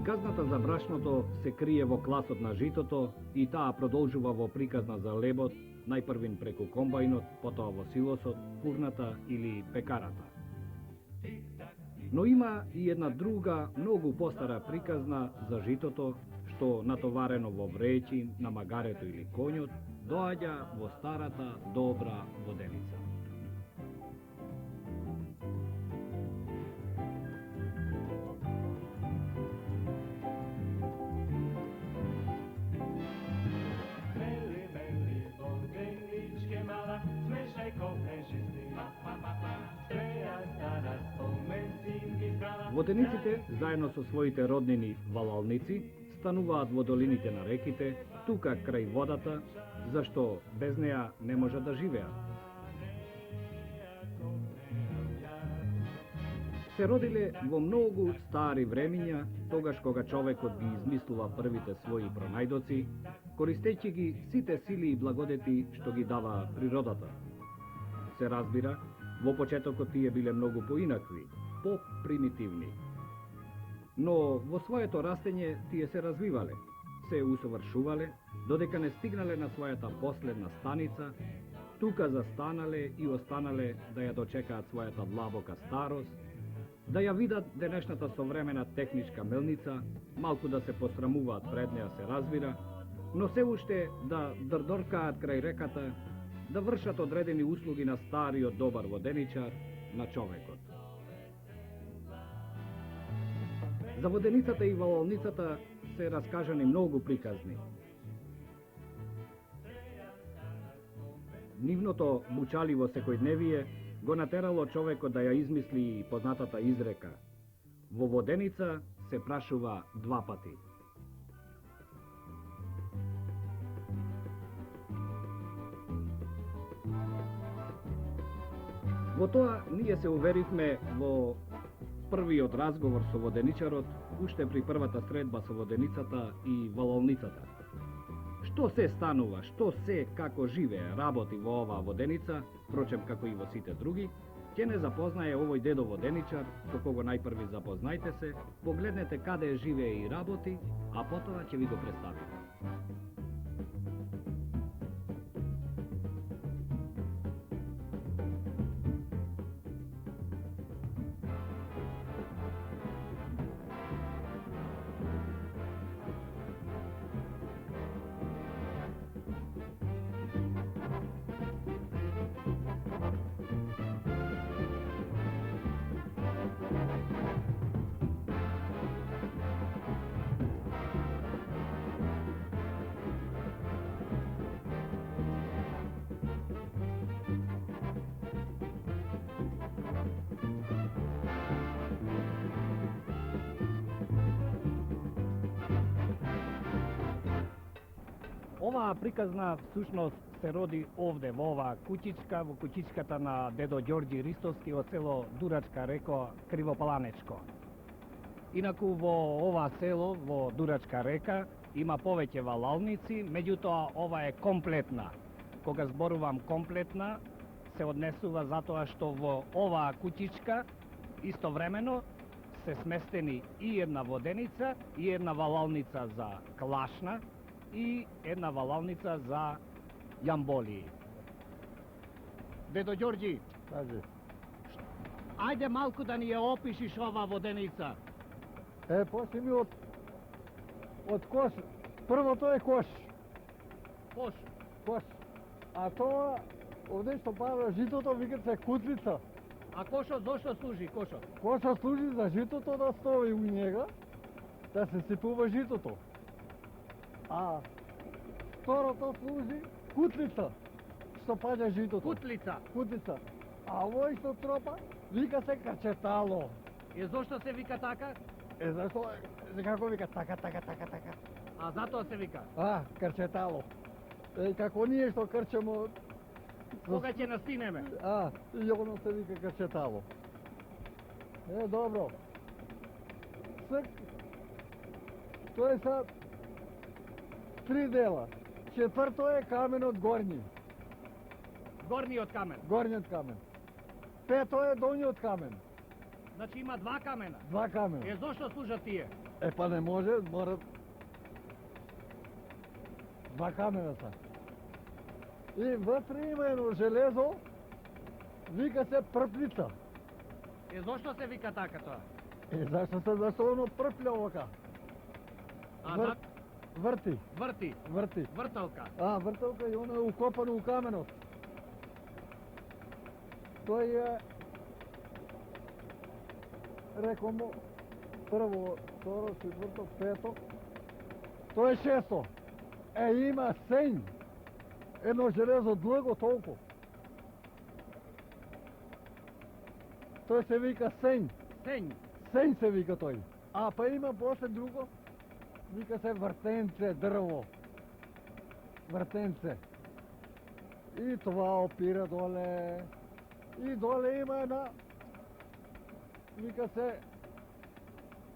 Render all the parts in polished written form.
Приказната за брашното се крие во класот на житото и таа продолжува во приказна за лебот, најпрвин преку комбајнот, потоа во силосот, фурната или пекарата. Но има и една друга, многу постара приказна за житото, што натоварено во вреќи, на магарето или конјот, доаѓа во старата добра воденица. Водениците, заедно со своите роднини валалници, стануваат во долините на реките, тука крај водата, зашто без неа не може да живеат. Се родиле во многу стари времиња, тогаш кога човекот ги измислува првите своји пронајдоци, користејќи ги сите сили и благодети што ги дава природата. Се разбира, во почетокот тие биле многу поинакви, по-примитивни. Но во своето растење тие се развивале, се усовршувале, додека не стигнале на својата последна станица, тука застанале и останале да ја дочекаат својата длабока старост, да ја видат денешната современа техничка мелница, малку да се посрамуваат пред неа се разбира, но се уште да дрдоркаат крај реката, да вршат одредени услуги на стариот добар воденичар, на човекот. За воденицата и валалницата се раскажани многу приказни. Нивното мучаливо секојдневие го натерало човекот да ја измисли познатата изрека: во воденица се прашува два пати. Во тоа ние се уверивме во првиот разговор со воденичарот, уште при првата средба со воденицата и валалницата. Што се станува, што се како живее, работи во оваа воденица, впрочем како и во сите други, ќе не запознае овој дедо воденичар, со кого најпрви запознајте се, погледнете каде живее и работи, а потоа ќе ви го представиме. Оваа приказна всушност се роди овде, во оваа куќичка, во куќичката на дедо Ѓорѓи Ристовски од село Дурачка река, Кривопаланечко. Инаку во ова село, во Дурачка река, има повеќе валалници, меѓутоа ова е комплетна. Кога зборувам комплетна, се однесува затоа што во оваа куќичка истовремено се сместени и една воденица, и една валалница за клашна, и една валалница за јамболии. Дедо Ѓорѓи, Кажи. ајде малку да ни ја опишиш ова воденица. Почни ми од кош. Првото е кош. Кош. Кош. А тоа, овде што пара житото, викат се кутлица. А кошот зошто служи, кошот? Кошот служи за житото да стои у njega, да се сипува житото. А второто служи кутлица, што паѓа житото. Кутлица. Кутлица. А овој што тропа, вика се карчетало. И зошто се вика така? Зашто, како вика, така. А затоа се вика. Карчетало. Како ние што крчемо... Кога ќе настинеме? И оно се вика карчетало. Добро. Тоа е са 3 дела. Четврто е каменот горњи. Горниот камен. Горниот камен. Пето е долниот камен. Значи има два камена. Два камена. Е, зошто служат тие? Е, па не може, мора... Два камена са. И вътре има едно железо, вика се пръплица. Е, зошто се вика така тоа? Е, зашто оно пръпля овака. А, Вър- Върти, врти, върти. врталка. А, върталка и оно е укопано у каменот. Тој е, рекомо, прво, второ, четврто, пето, тоа е шесто. Е, има сењ. Едно железо длго толку. Тој се вика сењ. Сењ. Сењ се вика тој. А па има после друго, вика се вртенце дрво. Вртенце. И това опира доле. И доле има една, вика се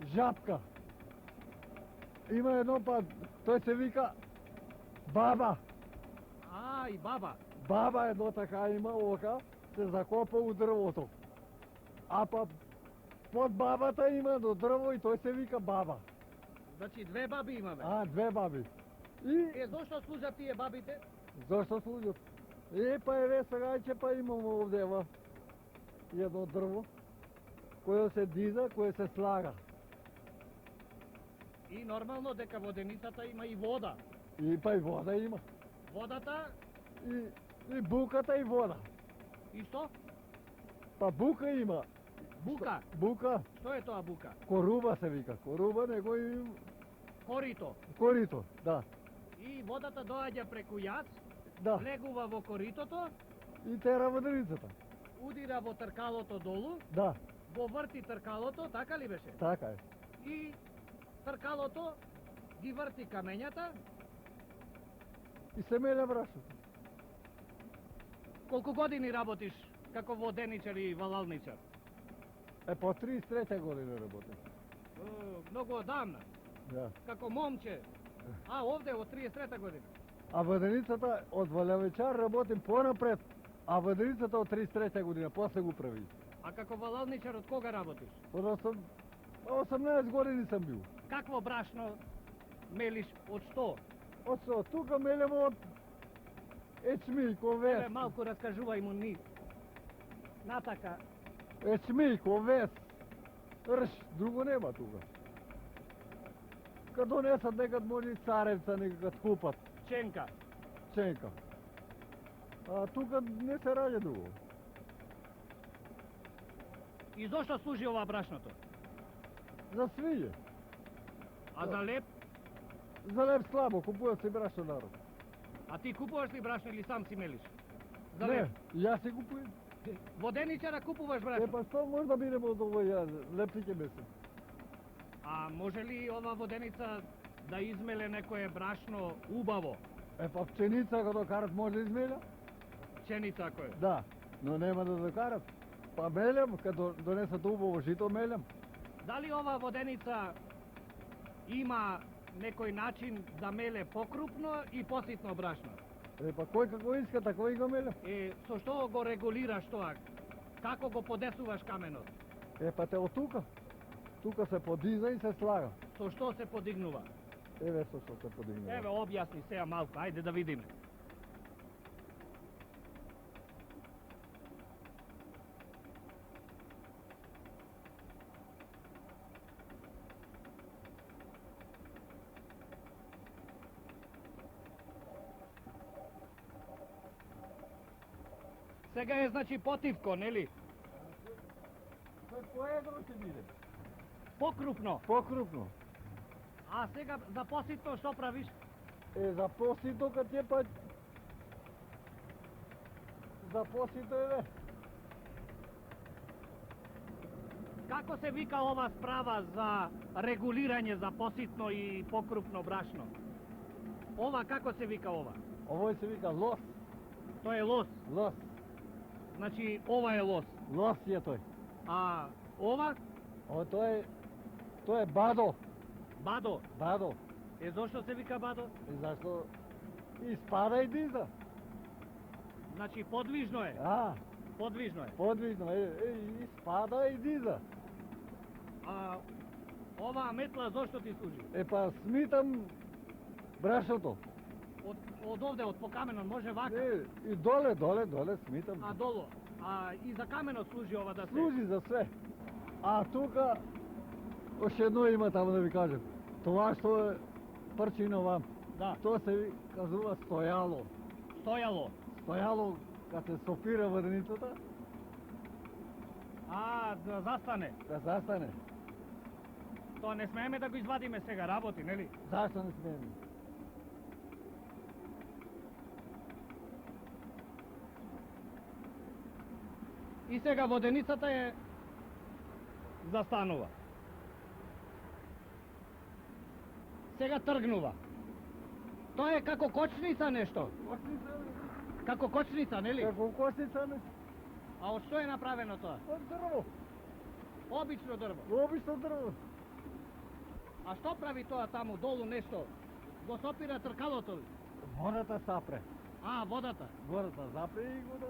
жапка. Има едно па, тој се вика баба. А, и баба. Баба едно така има ока, се закопа у дрвото. А па под бабата има до дрво и тој се вика баба. Значи две баби имаме. А, две баби. И Е, зошто служат тие бабите? зашто служат? Е, па еве сега че па имamo овде ева едно дрво, кое се диза, кое се слага. И нормално дека во деницата има и вода. И па и вода има. Водата И буката и вода. и што? Па бука има. Бука. Бука, Што е тоа бука? коруба се вика. Коруба него и Корито. корито, да. И водата доаѓа преку јас, Да. влегува во коритото, И тера воденицата. удира во тркалото долу, Да, го врти тркалото, така ли беше? така е. И тркалото ги врти камењата. И се меле брашото. Колку години работиш како воденичар и валалничар? Е, по 33 година работим. Многу одамна, Да. како момче. А, овде од 33 година. А воденицата од Валевичар работим понапред. А воденицата од 33 година, после го прави. А како валалничар од кога работиш? Од 18 години сам бил. Какво брашно мелиш од што? Од со, тука мелемо од ечми, ковес. Еле малку раскажувај му ни. Натака, Ечми, ковес. Рш, друго нема тука. Кад донесат некад може и царевца, некад купат. ченка. Ченка. А тука не се раѓа друго. И зошто служи ова брашното? За свије. А за леп? За леп слабо, купуват се брашно народ. А ти купуваш ли брашно или сам си мелиш? За Не, леп? јас си купувам. Воденичара купуваш Е, брашно? па што може да бидеме од овој јас? Лепти ќе бесим. А може ли ова воденица да измеле некое брашно убаво? Е, па пченица кога докарат може да измеля? Пшеница ако е. Да, но нема да докарат. Па мелем, кога донесат убаво жито мелем. Дали ова воденица има некој начин да меле покрупно и поситно брашно? Е, па кој како иска, тако и го мелем. Е, со што го регулираш тоа? Како го подесуваш каменот? Е, па те од тука. Тука се подиза и се слага. Со што се подигнува? Еве со што се подигнува. Еве, објасни сега малку, ајде да видиме. Сега е значи потивко, нели? Се поедро ќе биде. Покрупно. Покрупно. А сега за поситно што правиш? Е, за посито кад ќе па... За посито еве. Како се вика ова справа за регулирање за поситно и покрупно брашно? Ова како се вика ова? Овој се вика лос. Тоа е лос. Лос. Значи ова е лос. Лос е тој. А ова О, тоа е бадо. бадо. Бадо. Е зошто се вика бадо? И зашто и спада и диза. Значи подвижно е. А, Подвижно е. подвижно е, и спада и диза. А ова метла зошто ти служи? Е па смитам брашото. Од овде, од по каменот, може вака? Не, и доле смитам. А долу? А и за каменот служи ова да се? Служи за све. А тука още едно има таму да ви кажем. Това што е прчино вам. Да. Тоа се казува стојало. Стојало. Стојало кога се сопира врницата А, да застане. да застане. Тоа не смееме да го извадиме сега, работи, нели? Зашто не смееме? И сега воденицата е застанува. Сега тргнува. Тоа е како кочница нешто. Кошница? Како кочница, нели? Како кошница не? А од што е направено тоа? Од дрво. Обично дрво. Обично дрво. А што прави тоа таму долу нешто? Го сопира тркалото ли? Водата сапре. А, водата. Водата запре и го да...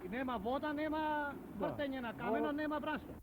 И нема вода, нема Да. вртење на камено, Вода- нема брашно.